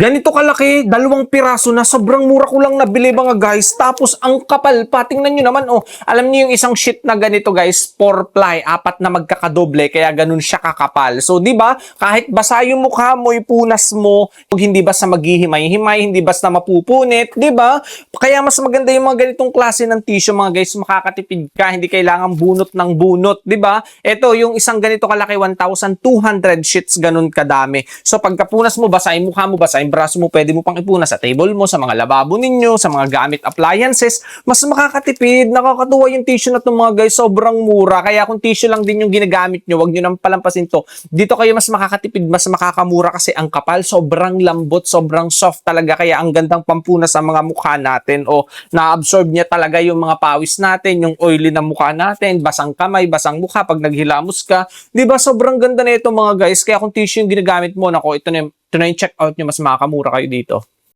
Ganito kalaki, 2 piraso na, sobrang mura ko lang nabili mga guys. Tapos ang kapal pa, tingnan nyo naman oh. Alam niyo yung isang sheet na ganito guys, 4 ply, 4 na magkakadoble, kaya ganun siya kakapal. So di ba, kahit basa yung mukha mo, ipunas mo, hindi basta maghihimay-himay, hindi basta mapupunit, di ba? Kaya mas maganda yung mga ganitong klase ng tissue mga guys, makakatipid ka, hindi kailangan bunot ng bunot, di ba? Ito, yung isang ganito kalaki, 1,200 sheets, ganun kadami. So pagkapunas mo, basahin mukha mo, basahin braso mo, pwede mo pang ipunas sa table mo, sa mga lababo ninyo, sa mga gamit appliances, mas makakatipid. Nakakatuwa yung tissue na to mga guys, sobrang mura. Kaya kung tissue lang din yung ginagamit nyo, wag nyo nang palampasin to. Dito kayo mas makakatipid, mas makakamura kasi ang kapal, sobrang lambot, sobrang soft talaga. Kaya ang gandang pampunas sa mga mukha natin o na-absorb niya talaga yung mga pawis natin, yung oily na mukha natin, basang kamay, basang mukha pag naghilamos ka. Di ba sobrang ganda na ito mga guys. Kaya kung tissue yung ginagamit mo, nako, ito na yung check out nyo, mas makakamura kayo dito.